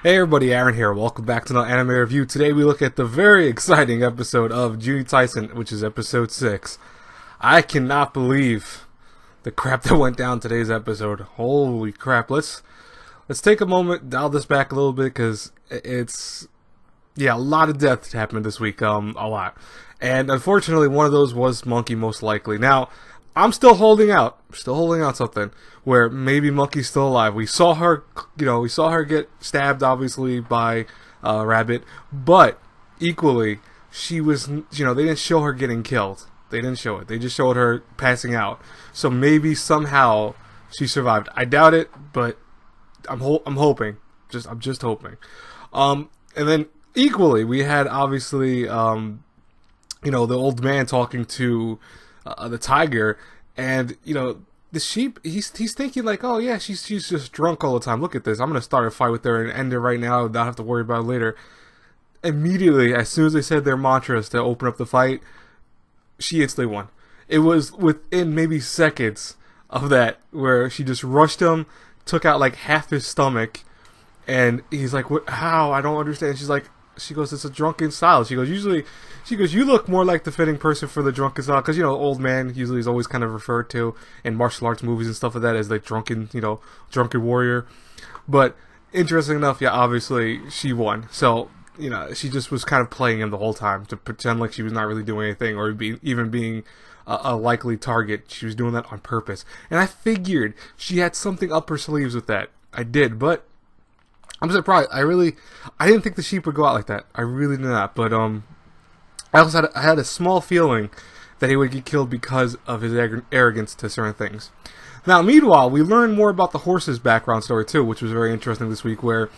Hey everybody, Aaron here. Welcome back to another anime review. Today we look at the very exciting episode of Juni Taisen, which is episode 6. I cannot believe the crap that went down today's episode. Holy crap. Let's take a moment, dial this back a little bit, because it's, a lot of death happened this week, a lot. And unfortunately, one of those was Monkey, most likely. Now, I'm still holding out something where maybe Monkey's still alive. We saw her, get stabbed, obviously, by Rabbit, but equally, she was, they didn't show her getting killed. They didn't show it. They just showed her passing out. So maybe somehow she survived. I doubt it, but I'm hoping. I'm just hoping. And then equally, we had obviously, the old man talking to the tiger, and the sheep, he's thinking like, oh yeah, she's just drunk all the time. Look at this. I'm gonna start a fight with her and end it right now, not have to worry about it later. Immediately, as soon as they said their mantras to open up the fight, she instantly won. It was within maybe seconds of that where she just rushed him, took out like half his stomach, and he's like, what, how? I don't understand. She goes, it's a drunken style. She goes, you look more like the fitting person for the drunken style. Because, old man usually is always kind of referred to in martial arts movies and stuff like that as like drunken warrior. But, interesting enough, yeah, obviously, she won. So, she just was kind of playing him the whole time to pretend like she was not really doing anything or even being a likely target. She was doing that on purpose. And I figured she had something up her sleeves with that. I did, but I'm surprised. I didn't think the sheep would go out like that. I really did not. But I had a small feeling that he would get killed because of his arrogance to certain things. Now, meanwhile, we learned more about the horse's background story too, which was very interesting this week. Where,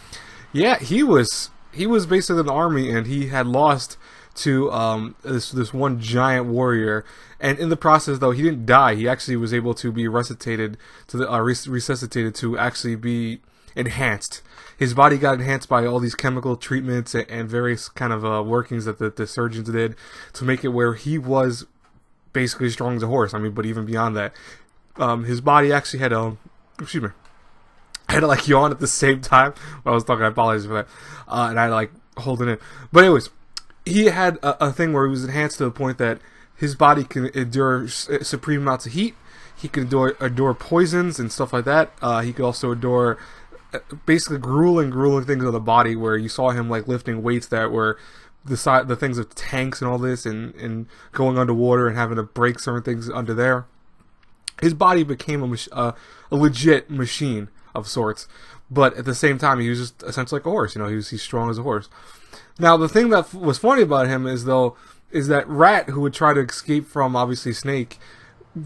yeah, he was basically in the army, and he had lost to this one giant warrior. And in the process, though, he didn't die. He actually was able to be resuscitated to actually be enhanced. His body got enhanced by all these chemical treatments and various kind of workings that the surgeons did to make it where he was basically as strong as a horse. I mean, but even beyond that, his body actually had I had to like yawn at the same time when I was talking. I apologize for that, and I like holding it. But anyways, he had a thing where he was enhanced to the point that his body can endure supreme amounts of heat. He could endure poisons and stuff like that. He could also endure basically grueling things on the body, where you saw him like lifting weights that were the things of tanks and all this, and going underwater and having to break certain things under there. His body became a legit machine of sorts, but at the same time he was just essentially like a horse. He's strong as a horse. Now the thing that was funny about him is that Rat, who would try to escape from obviously Snake,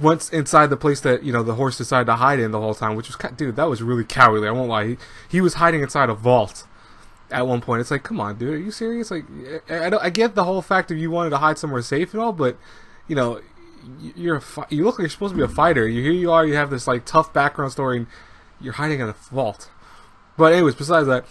went inside the place that the horse decided to hide in the whole time, which was, dude, that was really cowardly. I won't lie. He was hiding inside a vault at one point. It's like, come on, dude, are you serious? Like, I get the whole fact of you wanted to hide somewhere safe and all, but you look like you're supposed to be a fighter. Here you are. You have this like tough background story, and you're hiding in a vault. But anyways, besides that,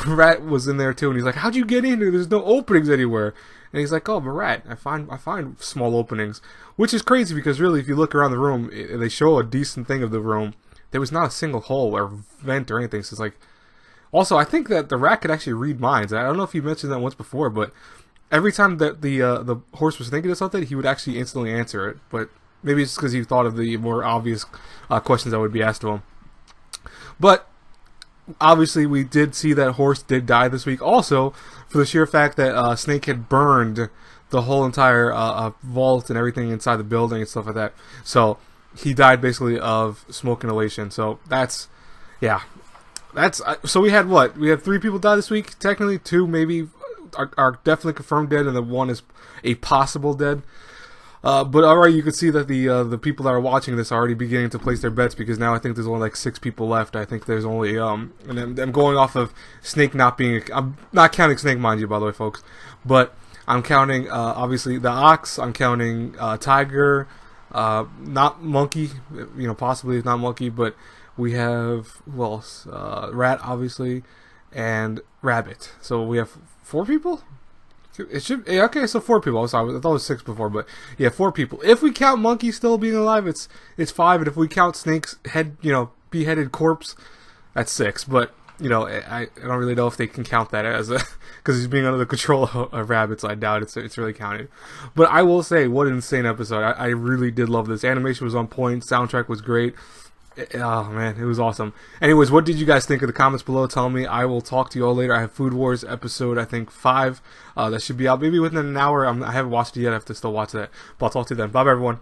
Rat was in there too, and he's like, "How'd you get in here? There's no openings anywhere." And he's like, "Oh, but Rat, I find small openings," which is crazy because really, if you look around the room, they show a decent thing of the room. There was not a single hole or vent or anything. So it's like, also, I think that the Rat could actually read minds. I don't know if you mentioned that once before, but every time that the horse was thinking of something, he would actually instantly answer it. But maybe it's because he thought of the more obvious questions that would be asked to him. But obviously, we did see that horse did die this week. Also, for the sheer fact that Snake had burned the whole entire vault and everything inside the building and stuff like that. So he died basically of smoke inhalation. So that's so we had what? We had 3 people die this week. Technically, 2 maybe are definitely confirmed dead, and then 1 is a possible dead. But already you can see that the people that are watching this are already beginning to place their bets, because now I think there's only like 6 people left. I think there's only and I'm going off of Snake not being. I'm not counting Snake, mind you, by the way, folks. But I'm counting obviously the Ox. I'm counting Tiger, not Monkey. Possibly not Monkey, but we have who else? Rat, obviously, and Rabbit. So we have 4 people. It should, okay, so 4 people. I'm sorry, I thought it was 6 before, but yeah, 4 people. If we count Monkey still being alive, it's 5, and if we count Snake's head, beheaded corpse, that's 6. But you know, I don't really know if they can count that as a, because he's being under the control of rabbits. I doubt it's really counted. But I will say, what an insane episode. I really did love this. Animation was on point. Soundtrack was great. Oh man, it was awesome. Anyways, what did you guys think of the comments below? Tell me. I will talk to you all later. I have Food Wars episode, I think 5. That should be out maybe within an hour. I haven't watched it yet. I have to still watch that. But I'll talk to you then. Bye, everyone.